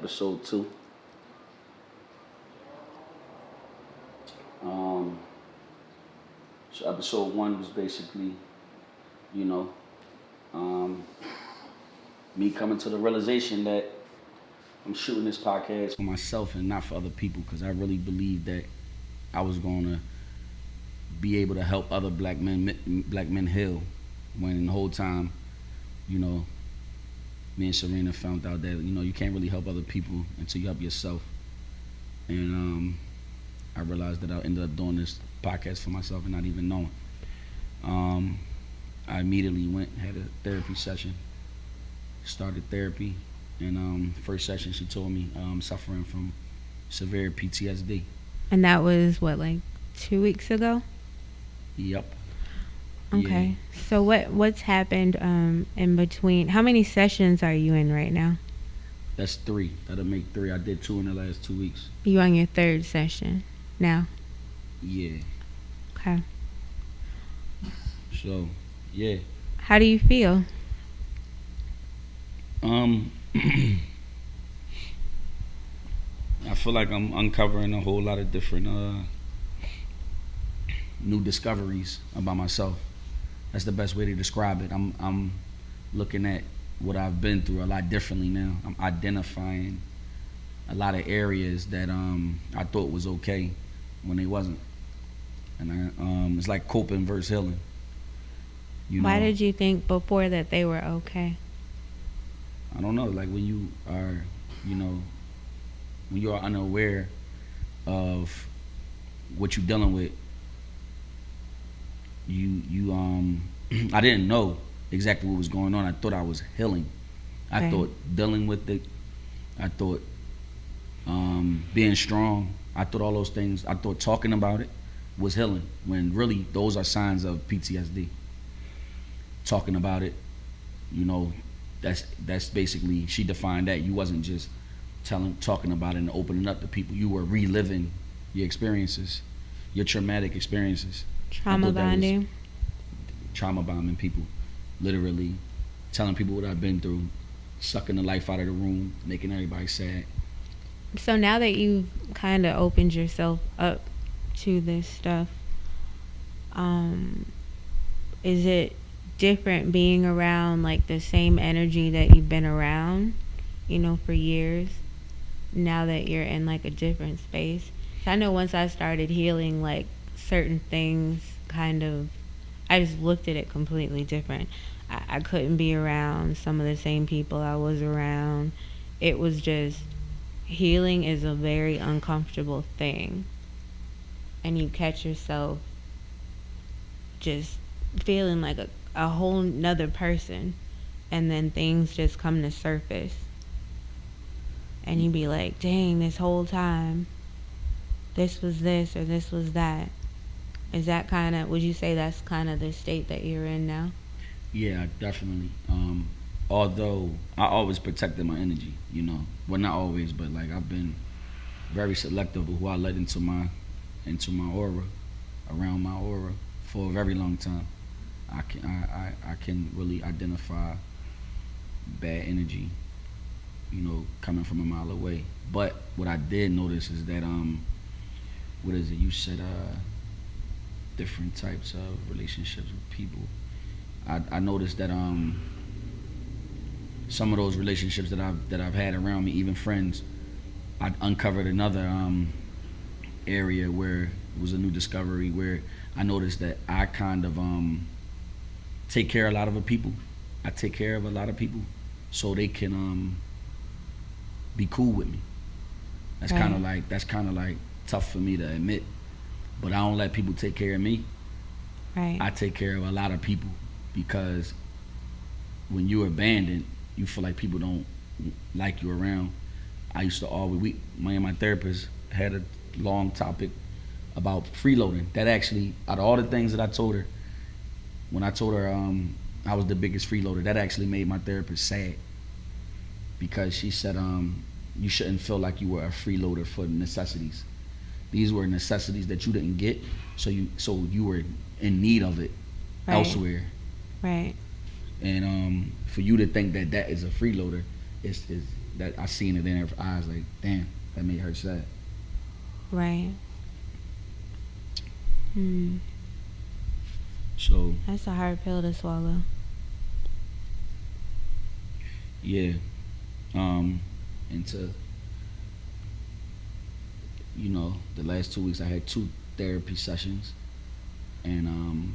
episode 2. Um, so episode 1 was basically, you know, um, me coming to the realization that I'm shooting this podcast for myself and not for other people because I really believed that I was going to be able to help other black men heal. When the whole time, you know, me and Serena found out that you can't really help other people until you help yourself. And I realized that I ended up doing this podcast for myself and not even knowing. Um, I immediately went had a therapy session, started therapy, and first session she told me I'm suffering from severe PTSD. And that was what, like 2 weeks ago? Yep. Yeah. Okay. So what's happened in between? How many sessions are you in right now? That's 3. That'll make 3. I did 2 in the last 2 weeks. You on your third session now? Yeah. Okay. So, yeah. How do you feel? Um, I feel like I'm uncovering a whole lot of different new discoveries about myself. That's the best way to describe it. I'm looking at what I've been through a lot differently now. I'm identifying a lot of areas that I thought was okay when they wasn't, and it's like coping versus healing. Why did you think before that they were okay? I don't know. Like when you are, when you are unaware of what you're dealing with, you I didn't know exactly what was going on. I thought I was healing. I thought dealing with it. I thought being strong. I thought all those things. I thought talking about it was healing. When really those are signs of PTSD. Talking about it, that's basically she defined that. You wasn't just talking about it and opening up to people. You were reliving your experiences, your traumatic experiences. Trauma bonding. Trauma bombing people, literally telling people what I've been through, sucking the life out of the room, making everybody sad. So now that you've kind of opened yourself up to this stuff, is it different being around like the same energy that you've been around, for years? Now that you're in like a different space, I know once I started healing, like certain things I just looked at it completely different. I couldn't be around some of the same people I was around. It was just, healing is a very uncomfortable thing. And you catch yourself just feeling like a whole nother person. And then things just come to surface. And you be like, dang, this whole time, this was this or this was that. Is that would you say that's kind of the state that you're in now? Yeah, definitely. Although I always protected my energy, well, not always, but like I've been very selective of who I let into my aura, around my aura for a very long time. I can really identify bad energy, coming from a mile away. But what I did notice is that what is it? You said different types of relationships with people. I noticed that some of those relationships that I've had around me, even friends, I uncovered another area where it was a new discovery where I noticed that I kind of take care of a lot of people. I take care of a lot of people so they can be cool with me. That's kind of like tough for me to admit, but I don't let people take care of me. Right. I take care of a lot of people because when you're abandoned, you feel like people don't like you around. I used to always, me and my therapist had a long topic about freeloading. That actually, out of all the things that I told her, when I told her I was the biggest freeloader, that actually made my therapist sad because she said you shouldn't feel like you were a freeloader for necessities. These were necessities that you didn't get, so you were in need of it elsewhere. Right. And for you to think that is a freeloader, that I seen it in her eyes. Like, damn, that made her sad. Right. Hmm. So That's a hard pill to swallow. yeah, and to the last 2 weeks I had 2 therapy sessions, and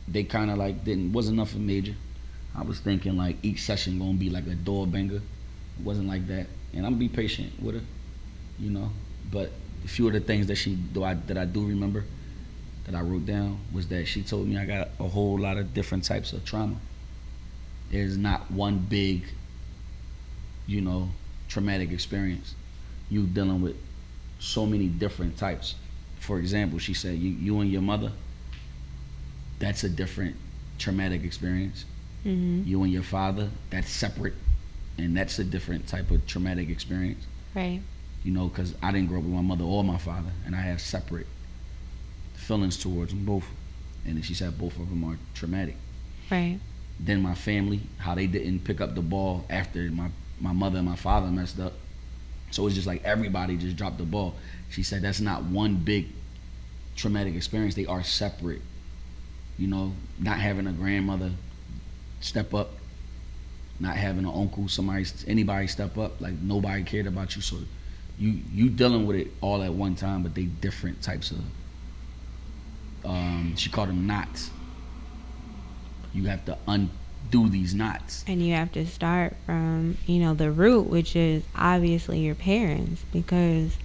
they kind of like wasn't nothing major. I was thinking like each session gonna be like a door banger. It wasn't like that, and I'm gonna be patient with her, you know. But a few of the things that I do remember that I wrote down was that she told me I got a whole lot of different types of trauma. There's not one big, traumatic experience. You dealing with so many different types. For example, she said you and your mother, that's a different traumatic experience. Mm-hmm. You and your father, that's separate, and that's a different type of traumatic experience. Right. Because I didn't grow up with my mother or my father, and I have separate feelings towards them both. And then she said both of them are traumatic. Right. Then my family, how they didn't pick up the ball after my mother and my father messed up. So it's just like everybody just dropped the ball. She said that's not one big traumatic experience. They are separate. Not having a grandmother step up, not having an uncle, anybody step up, like nobody cared about you. So you dealing with it all at one time, but they different types of, she called them knots. You have to undo these knots. And you have to start from, the root, which is obviously your parents, because,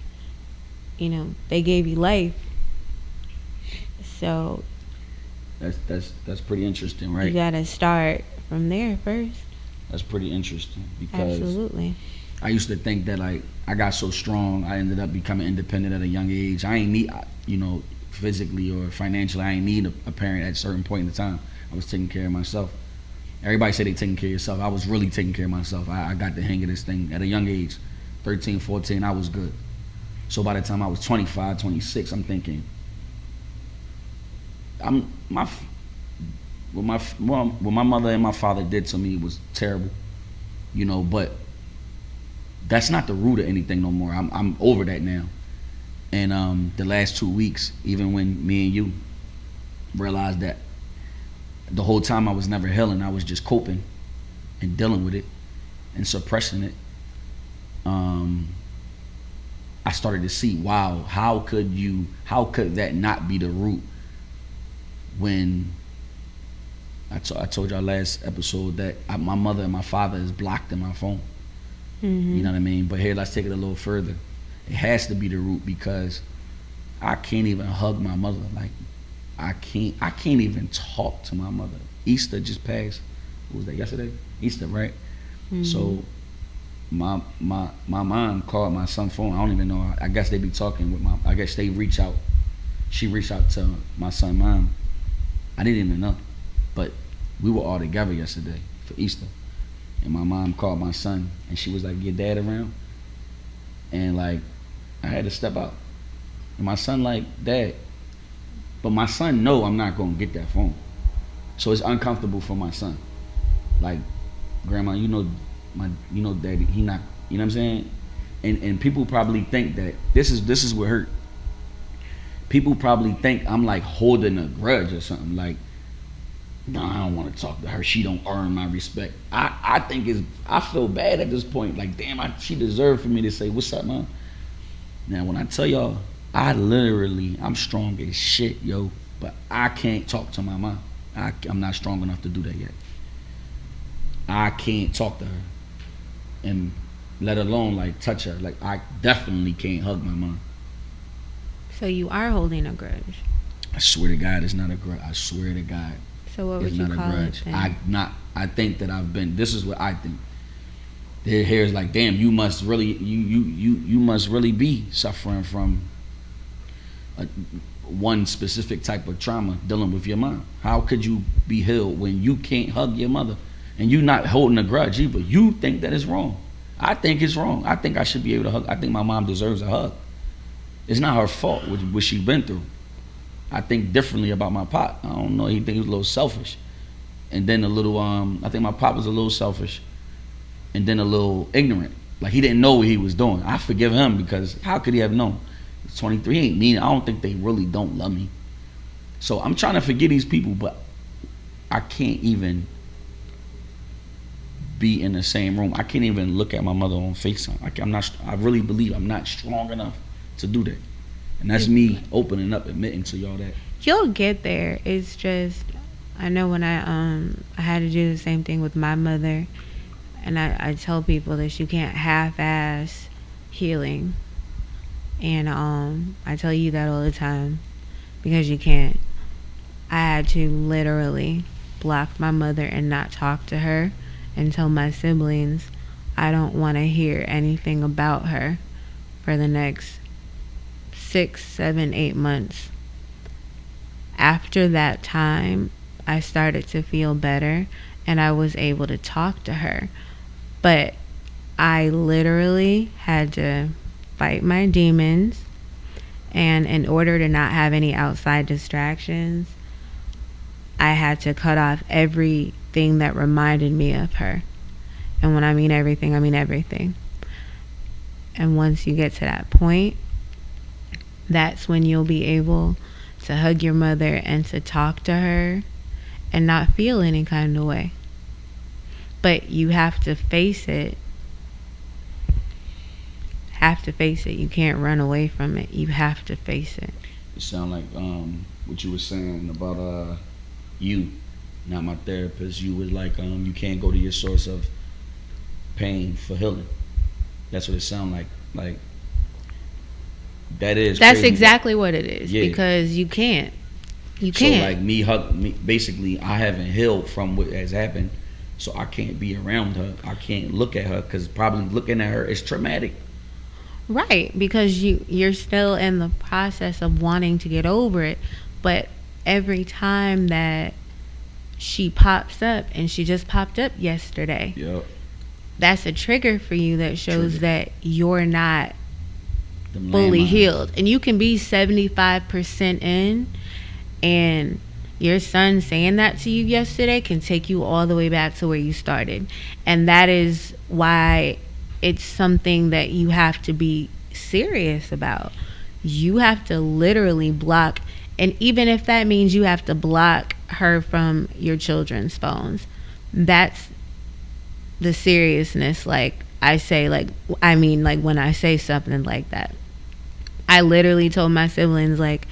they gave you life. So That's pretty interesting, right? you gotta start from there first. That's pretty interesting because Absolutely. I used to think that like I got so strong, I ended up becoming independent at a young age. I ain't need, physically or financially, I ain't need a parent at a certain point in the time. I was taking care of myself. Everybody say they taking care of yourself. I was really taking care of myself. I got the hang of this thing at a young age. 13, 14, I was good. So by the time I was 25, 26, I'm thinking, what my mother and my father did to me was terrible, but that's not the root of anything no more. I'm over that now. And the last 2 weeks, even when me and you realized that the whole time I was never healing, I was just coping and dealing with it and suppressing it. I started to see, wow, how could that not be the root? When I told y'all last episode that my mother and my father is blocked in my phone. Mm-hmm. You know what I mean? But here, let's take it a little further. It has to be the root because I can't even hug my mother. Like I can't even talk to my mother. Easter just passed. What was that, yesterday? Easter, right? Mm-hmm. So my mom called my son's phone. I don't even know. I guess they be talking with I guess they reach out. She reached out to my son's mom. I didn't even know. But we were all together yesterday for Easter. And my mom called my son and she was like, your dad around? And like, I had to step out. And my son like, Dad. But my son know I'm not gonna get that phone. So it's uncomfortable for my son. Like, Grandma, Daddy, he not, you know what I'm saying? And people probably think that this is what hurt. People probably think I'm like holding a grudge or something. Like, no, I don't want to talk to her. She don't earn my respect. I think I feel bad at this point. Like, damn, she deserved for me to say, what's up, Mom? Now, when I tell y'all, I'm strong as shit, yo. But I can't talk to my mom. I'm not strong enough to do that yet. I can't talk to her. And let alone, like, touch her. Like, I definitely can't hug my mom. So you are holding a grudge? I swear to God, it's not a grudge. I swear to God. So what would you call it then? I think that I've been, this is what I think. Their hair is like, damn, you must really be suffering from one specific type of trauma dealing with your mom. How could you be healed when you can't hug your mother and you not holding a grudge either? You think that it's wrong. I think it's wrong. I think I should be able to hug. I think my mom deserves a hug. It's not her fault what she's been through. I think differently about my pop. I don't know. He think he was a little selfish. And then I think my pop was a little selfish. and then a little ignorant. Like he didn't know what he was doing. I forgive him because how could he have known? He's 23, he ain't mean. I don't think they really don't love me. So I'm trying to forgive these people, but I can't even be in the same room. I can't even look at my mother on FaceTime. I'm not. I really believe I'm not strong enough to do that, and that's me opening up, admitting to y'all that. You'll get there. It's just, I know when I had to do the same thing with my mother, and I tell people that you can't half-ass healing, and I tell you that all the time because you can't. I had to literally block my mother and not talk to her and tell my siblings I don't want to hear anything about her for the next 6, 7, 8 months. After that time, I started to feel better and I was able to talk to her. But I literally had to fight my demons, and in order to not have any outside distractions, I had to cut off everything that reminded me of her. And when I mean everything, I mean everything. And once you get to that point, that's when you'll be able to hug your mother and to talk to her and not feel any kind of way. But you have to face it. Have to face it. You can't run away from it. You have to face it. It sound like what you were saying about you, not my therapist. You was like you can't go to your source of pain for healing. That's what it sound like. Like that is. That's crazy. exactly what it is. Yeah. Because you can't. You So can't. like me, basically, I haven't healed from what has happened, so I can't be around her. I can't look at her because probably looking at her is traumatic. Right, because you're still in the process of wanting to get over it, but every time that she pops up, and she just popped up yesterday, Yep. that's a trigger for you that shows Trigger. that you're not Them fully landmines. healed. And you can be 75% in, and your son saying that to you yesterday can take you all the way back to where you started. And that is why it's something that you have to be serious about. You have to literally block, and even if that means you have to block her from your children's phones, that's the seriousness. Like I say, like I mean, like when I say something like that, I literally told my siblings, like,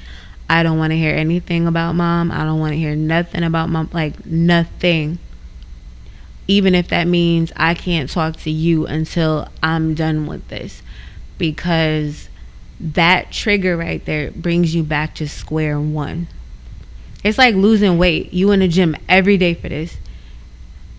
I don't want to hear anything about mom. I don't want to hear nothing about mom, like nothing. Even if that means I can't talk to you until I'm done with this. Because that trigger right there brings you back to square one. It's like losing weight. You in the gym every day for this.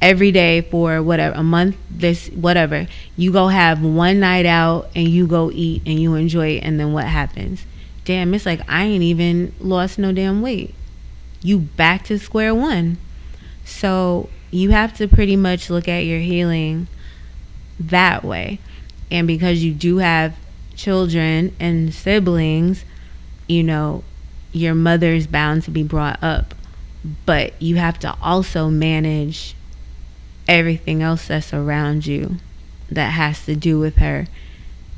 Every day for whatever, a month, this, whatever. You go have one night out and you go eat and you enjoy it, and then what happens? Damn, it's like I ain't even lost no damn weight. You back to square one. So you have to pretty much look at your healing that way. And because you do have children and siblings, you know, your mother's bound to be brought up. But you have to also manage everything else that's around you that has to do with her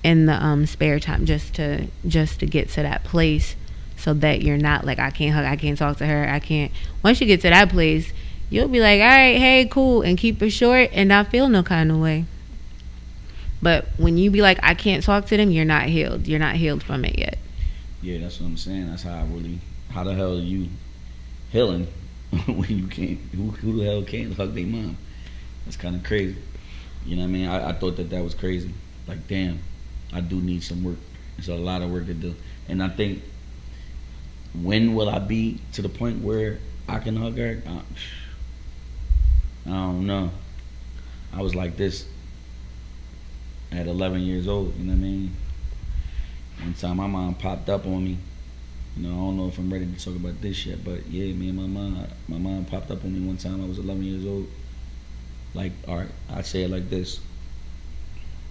in the spare time, just to get to that place, so that you're not like, I can't hug, I can't talk to her, I can't. Once you get to that place, you'll be like, all right, hey, cool, and keep it short and not feel no kind of way. But when you be like, I can't talk to them, you're not healed. You're not healed from it yet. Yeah, that's what I'm saying. That's how the hell are you healing when you can't, who the hell can't hug their mom? That's kind of crazy. You know what I mean? I thought that was crazy. Like, damn, I do need some work. There's a lot of work to do. And I think, when will I be to the point where I can hug her? I don't know. I was like this at 11 years old, you know what I mean? One time my mom popped up on me. You know, I don't know if I'm ready to talk about this yet, but yeah, me and my mom popped up on me one time. I was 11 years old. Like, all right, I say it like this.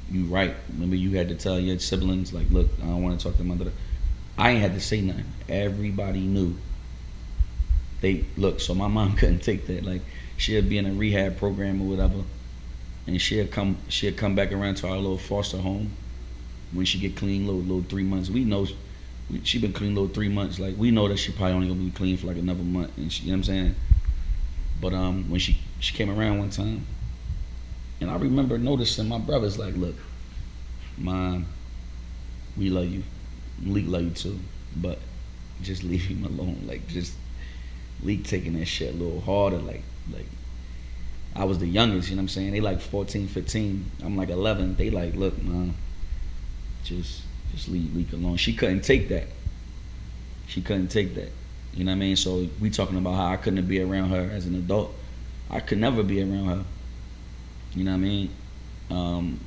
You right. Remember, you had to tell your siblings, like, look, I don't want to talk to my mother. I ain't had to say nothing. Everybody knew. So my mom couldn't take that. Like, she'd be in a rehab program or whatever, and she'll come back around to our little foster home when she get clean, little 3 months. We know she been clean little 3 months. Like we know that she probably only gonna be clean for like another month, and you know what I'm saying. But when she came around one time, and I remember noticing my brother's like, look, Mom, we love you, Leak love you too, but just leave him alone. Like just Leak taking that shit a little harder. Like I was the youngest, you know what I'm saying? They like 14, 15. I'm like 11. They like, look, Mom, just leave Leak alone. She couldn't take that. She couldn't take that. You know what I mean? So we talking about how I couldn't be around her as an adult. I could never be around her. You know what I mean?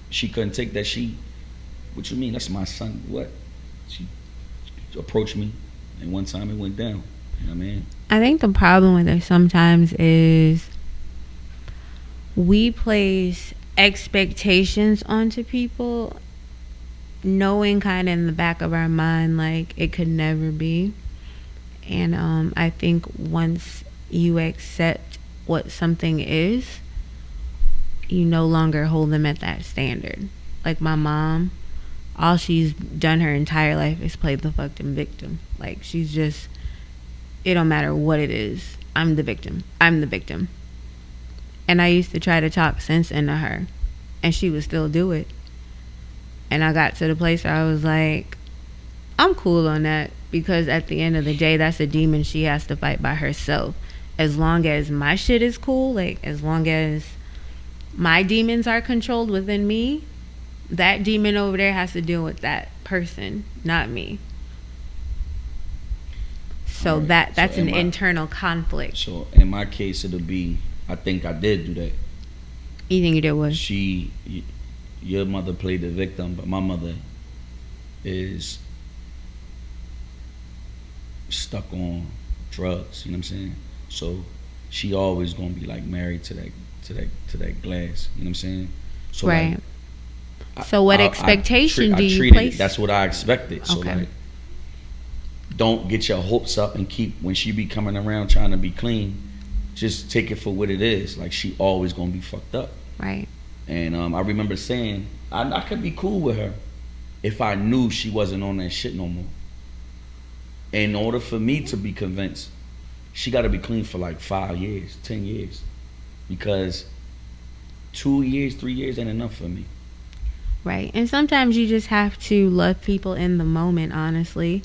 She couldn't take that. What you mean? That's my son. What? She approached me, and one time it went down. You know what I mean? I think the problem with it sometimes is we place expectations onto people, knowing kind of in the back of our mind like it could never be. And I think once you accept what something is, you no longer hold them at that standard. Like my mom, all she's done her entire life is play the fucking victim. Like she's just, it don't matter what it is, I'm the victim. I'm the victim. And I used to try to talk sense into her, and she would still do it. And I got to the place where I was like, I'm cool on that, because at the end of the day, that's a demon she has to fight by herself. As long as my shit is cool, like as long as my demons are controlled within me, that demon over there has to deal with that person, not me. So Right. that's So an internal conflict. So in my case, it'll be, I think I did do that. You think you did what? Your mother played the victim, but my mother is stuck on drugs. You know what I'm saying? So she always gonna be like married to that glass. You know what I'm saying? So Right. Like, So what expectation do you place? That's what I expected. So Okay. like, don't get your hopes up and keep, when she be coming around trying to be clean, just take it for what it is. Like she always gonna be fucked up. Right. And I remember saying I could be cool with her if I knew she wasn't on that shit no more. In order for me to be convinced, she got to be clean for like 5 years, 10 years, because 2 years, 3 years ain't enough for me. Right. And sometimes you just have to love people in the moment, honestly.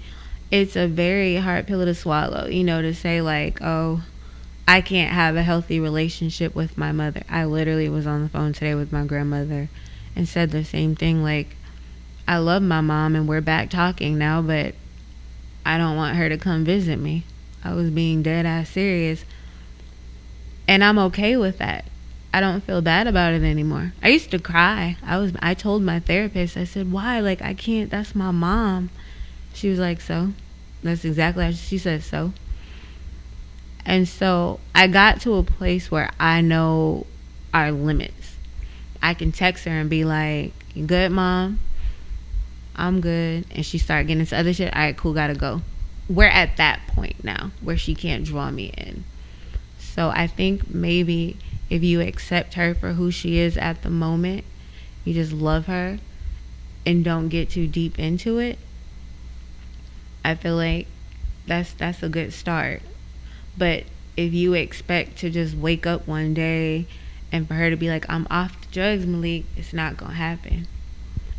It's a very hard pill to swallow, to say like, oh, I can't have a healthy relationship with my mother. I literally was on the phone today with my grandmother and said the same thing. Like, I love my mom and we're back talking now, but I don't want her to come visit me. I was being dead ass serious. And I'm okay with that. I don't feel bad about it anymore. I used to cry. I told my therapist, I said, why? Like, I can't, that's my mom. She was like, so? That's exactly how she said, so. And so I got to a place where I know our limits. I can text her and be like, you good, Mom? I'm good. And she started getting into other shit. All right, cool, gotta go. We're at that point now where she can't draw me in. So I think maybe if you accept her for who she is at the moment, you just love her and don't get too deep into it, I feel like that's a good start. But if you expect to just wake up one day and for her to be like, I'm off the drugs, Malik, it's not gonna happen.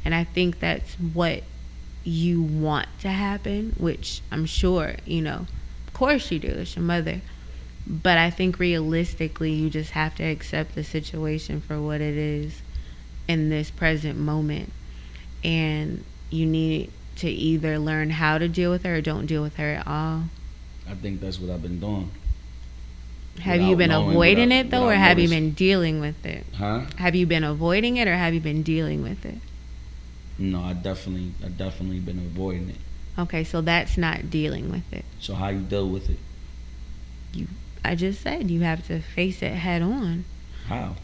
And I think that's what you want to happen, which I'm sure, of course you do, it's your mother. But I think realistically, you just have to accept the situation for what it is in this present moment. And you need to either learn how to deal with her or don't deal with her at all. I think that's what I've been doing. Have you been avoiding it though, or have you been dealing with it? Huh? Have you been avoiding it or have you been dealing with it? No, I definitely been avoiding it. Okay, so that's not dealing with it. So how you deal with it? I just said you have to face it head on. How?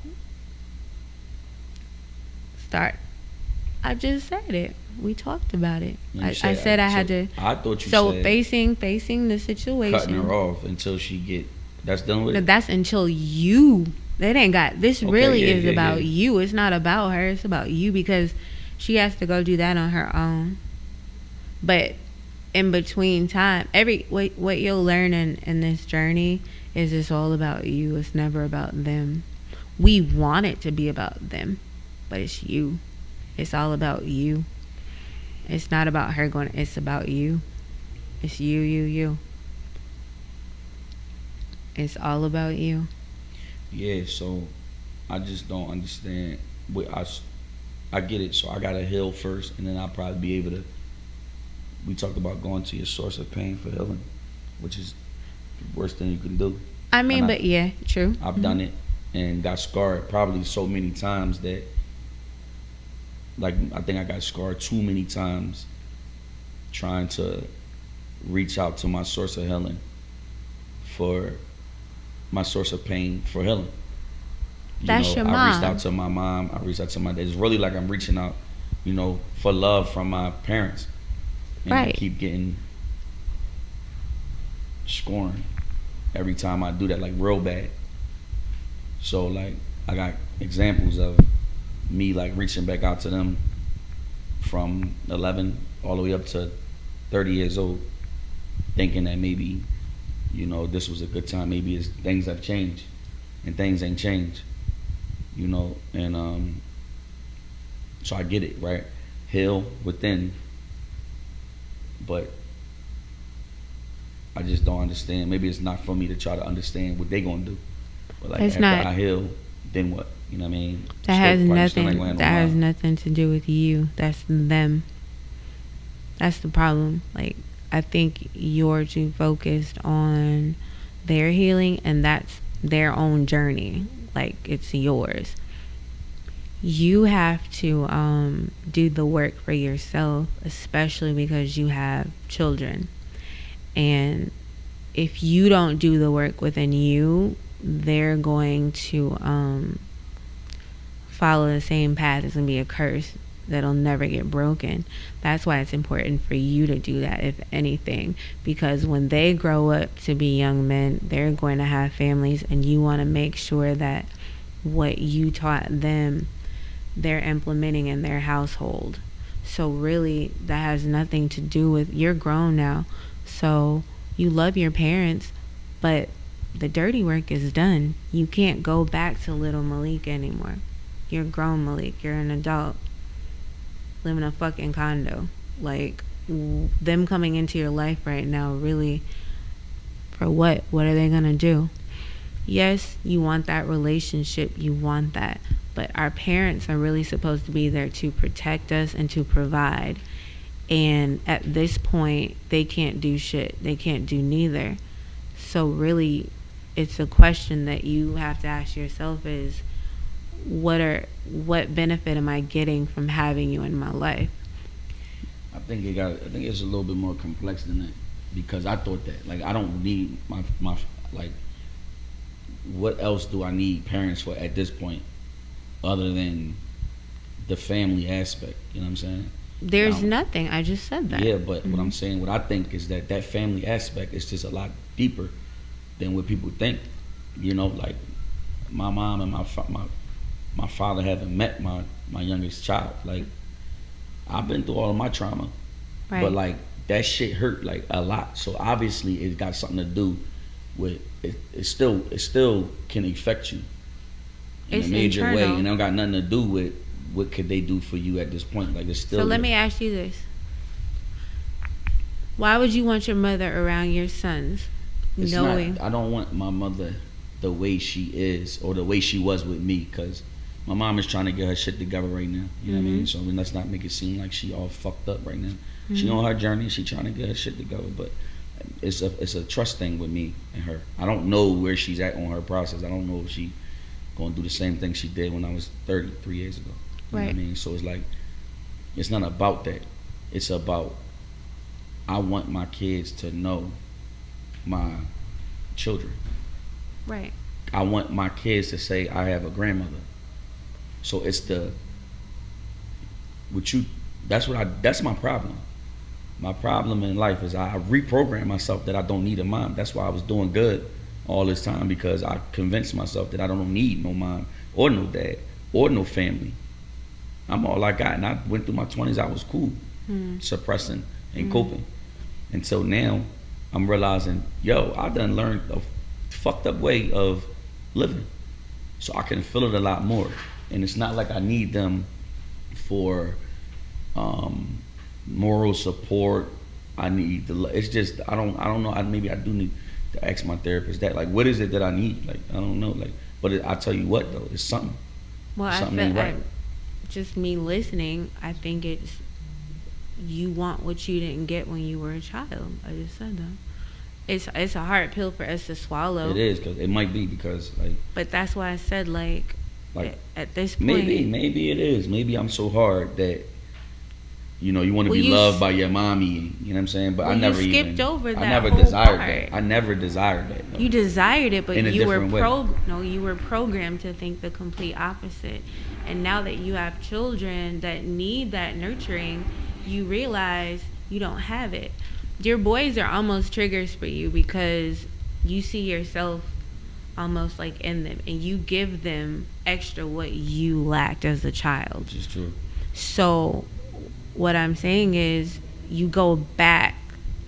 I just said it. We talked about it. I I thought you so said facing the situation. Cutting her off until she get. That's done with it. That's until you They ain't got this. Okay, Really yeah, is yeah, about yeah. you. It's not about her. It's about you because she has to go do that on her own. But in between time, every what you'll learn in this journey is it's all about you. It's never about them. We want it to be about them, but it's you. It's all about you. It's not about her going. It's about you. It's you, you, you. It's all about you. Yeah, so I just don't understand. I get it. So I gotta heal first, and then I'll probably be able to. We talked about going to your source of pain for healing, which is the worst thing you can do. I And mean, but yeah, true. I've done it and got scarred probably so many times that, like, I think I got scarred too many times trying to reach out to my source of healing for my source of pain for healing. That's your I reached mom. out to my mom. I reached out to my dad. It's really like I'm reaching out, for love from my parents, and I Right. keep getting scorned every time I do that, like real bad. So like I got examples of me like reaching back out to them from 11 all the way up to 30 years old, thinking that maybe this was a good time. Maybe things have changed, and things ain't changed. And so I get it, right? Heal within, but I just don't understand. Maybe it's not for me to try to understand what they gonna do. But like It's after not. I heal, then what? You know what I mean? That has Still ain't nothing. gonna have no That has mind. nothing to do with you. That's them. That's the problem. Like, I think you're too focused on their healing, and that's their own journey. Like, it's yours. You have to do the work for yourself, especially because you have children. And if you don't do the work within you, they're going to follow the same path. It's going to be a curse that'll never get broken. That's why it's important for you to do that, if anything, because when they grow up to be young men, they're going to have families, and you want to make sure that what you taught them, they're implementing in their household. So really, that has nothing to do with, you're grown now, so you love your parents, but the dirty work is done. You can't go back to little Malik anymore. You're grown, Malik. You're an adult. Live in a fucking condo. Like, them coming into your life right now, really, for what? What are they gonna do? Yes, you want that relationship. You want that. But our parents are really supposed to be there to protect us and to provide. And at this point, they can't do shit. They can't do neither. So really, it's a question that you have to ask yourself is, what benefit am I getting from having you in my life? I think it's a little bit more complex than that, because I thought that like I don't need my like what else do I need parents for at this point other than the family aspect? You know what I'm saying? There's Now, nothing. I just said that. yeah, but what I'm saying, what I think is that family aspect is just a lot deeper than what people think. Like my mom and my father haven't met my youngest child. Like I've been through all of my trauma, Right. but like that shit hurt like a lot. So obviously it got something to do with it. It still can affect you in It's a major way, internal. and it don't got nothing to do with what could they do for you at this point. Like it's still. So let me ask you this. Why would you want your mother around your sons? It's Knowing. not. I don't want my mother the way she is or the way she was with me, because my mom is trying to get her shit together right now. You know what I mean? So let's not make it seem like she all fucked up right now. She on her journey. She trying to get her shit together, but it's a trust thing with me and her. I don't know where she's at on her process. I don't know if she gonna do the same thing she did when I was 33 years ago. You know what I mean? So it's like, it's not about that. It's about, I want my kids to know my children. Right. I want my kids to say I have a grandmother. So it's that's my problem. My problem in life is I reprogrammed myself that I don't need a mom. That's why I was doing good all this time because I convinced myself that I don't need no mom or no dad or no family. I'm all I got, and I went through my 20s. I was cool, suppressing and coping until now. I'm realizing, yo, I done learned a fucked up way of living, so I can feel it a lot more. And it's not like I need them for moral support. I need the. It's just I don't know. Maybe I do need to ask my therapist that. Like, what is it that I need? Like, I don't know. Like, but I tell you what though, it's something. Well, Something I ain't feel right. just me listening. I think it's you want what you didn't get when you were a child. I just said that. It's a hard pill for us to swallow. It is because it might be because like. But that's why I said like at this point. Maybe it is. Maybe I'm so hard that you want to Well, be loved by your mommy. You know what I'm saying? But well, I never you skipped even. over that I never whole desired part. that. I never desired that. No. You desired it, but In a you were different way. you were programmed to think the complete opposite. And now that you have children that need that nurturing, you realize you don't have it. Your boys are almost triggers for you because you see yourself almost like in them, and you give them extra what you lacked as a child. Which is true. So what I'm saying is you go back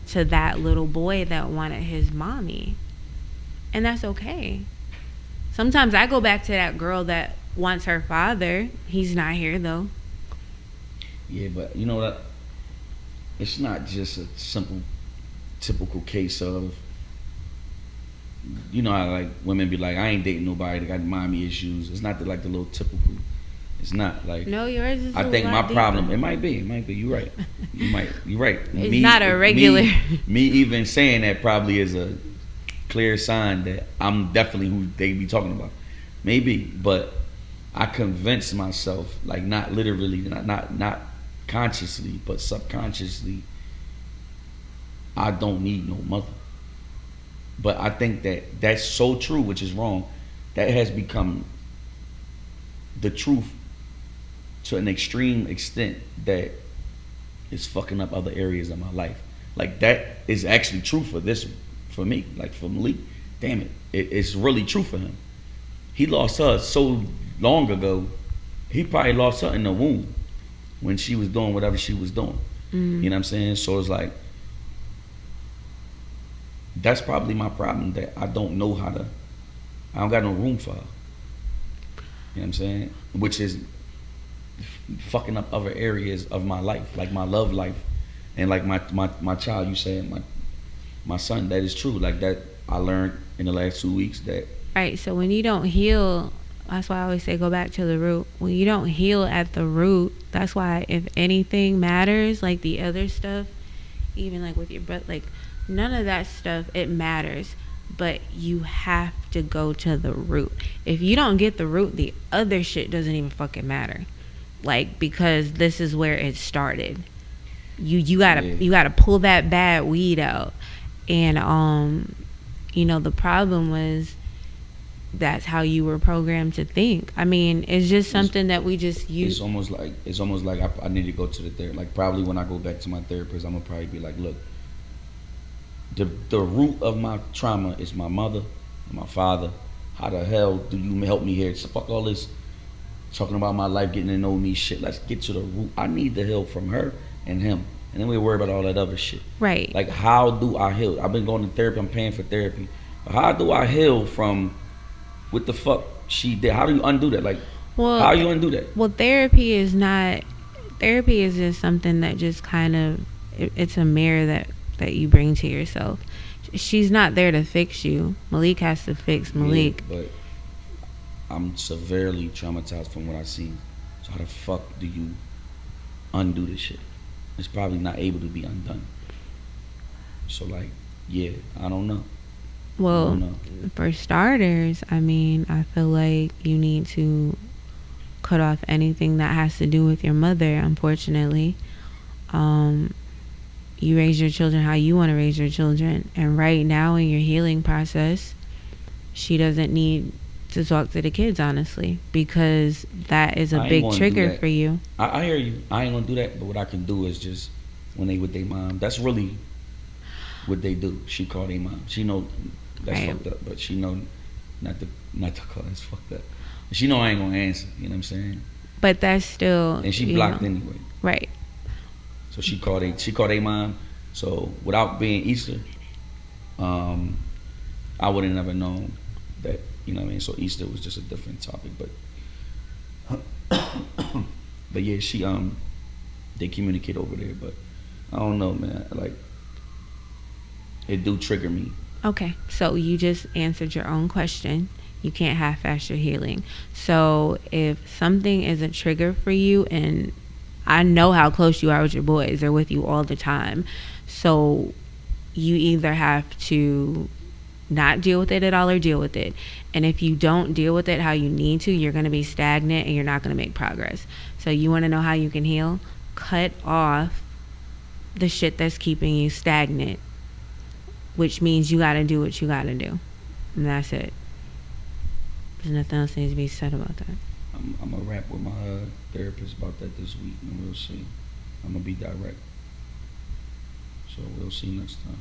to that little boy that wanted his mommy, and that's okay. Sometimes I go back to that girl that wants her father. He's not here though. Yeah, but you know what? It's not just a simple, typical case of. You know how like women be like, I ain't dating nobody that got mommy issues. It's not like the little typical. It's not like. No, yours is. I think my problem. It might be. You're right. You're right. It's not a regular. Me even saying that probably is a clear sign that I'm definitely who they be talking about. Maybe, but I convinced myself, like not literally, not consciously, but subconsciously, I don't need no mother. But I think that that's so true, which is wrong. That has become the truth to an extreme extent that it's fucking up other areas of my life. Like that is actually true for me. Like for Malik, damn it's really true for him. He lost her so long ago. He probably lost her in the womb when she was doing whatever she was doing. You know what I'm saying? So it's like that's probably my problem, that I don't know how to. I don't got no room for her. You know what I'm saying? Which is fucking up other areas of my life, like my love life, and like my child. You saying my son? That is true. Like that, I learned in the last 2 weeks that. Right. So when you don't heal, that's why I always say go back to the root. When you don't heal at the root, that's why if anything matters, like the other stuff, even like with your brother, like none of that stuff, it matters. But you have to go to the root. If you don't get the root, the other shit doesn't even fucking matter. Like, because this is where it started. You gotta pull that bad weed out. And the problem was that's how you were programmed to think. I mean, it's just something that we just use. It's almost like I need to go to the therapist. Like probably when I go back to my therapist, I'm gonna probably be like, look, the root of my trauma is my mother and my father. How the hell do you help me here? So fuck all this talking about my life, getting to know me shit. Let's get to the root. I need the help from her and him, and then we worry about all that other shit. Right. Like, how do I heal? I've been going to therapy. I'm paying for therapy. But how do I heal from what the fuck she did? How do you undo that? Like, how you undo that? Well, therapy is just something that just kind of, it's a mirror that you bring to yourself. She's not there to fix you. Malik has to fix Malik. Yeah, but I'm severely traumatized from what I've seen. So how the fuck do you undo this shit? It's probably not able to be undone. So like, yeah, I don't know. Well, for starters, I mean, I feel like you need to cut off anything that has to do with your mother, unfortunately. You raise your children how you want to raise your children. And right now in your healing process, she doesn't need to talk to the kids, honestly, because that is a big trigger for you. I hear you. I ain't gonna do that, but what I can do is just when they with their mom, that's really what they do. She call their mom. She know That's Right. fucked up. But she know not to call. It's fucked up. And she know I ain't gonna answer. You know what I'm saying? But that's still, And she you blocked know, anyway. right. So she called a mom. So without being Easter, um, I would have never known that. You know what I mean? So Easter was just a different topic. But yeah, they communicate over there. But I don't know, man. Like it do trigger me. Okay, so you just answered your own question. You can't half-ass your healing. So if something is a trigger for you, and I know how close you are with your boys, they're with you all the time. So you either have to not deal with it at all or deal with it. And if you don't deal with it how you need to, you're going to be stagnant and you're not going to make progress. So you want to know how you can heal? Cut off the shit that's keeping you stagnant, which means you got to do what you got to do. And that's it. There's nothing else needs to be said about that. I'm gonna rap with my therapist about that this week, and we'll see. I'm gonna be direct. So we'll see next time.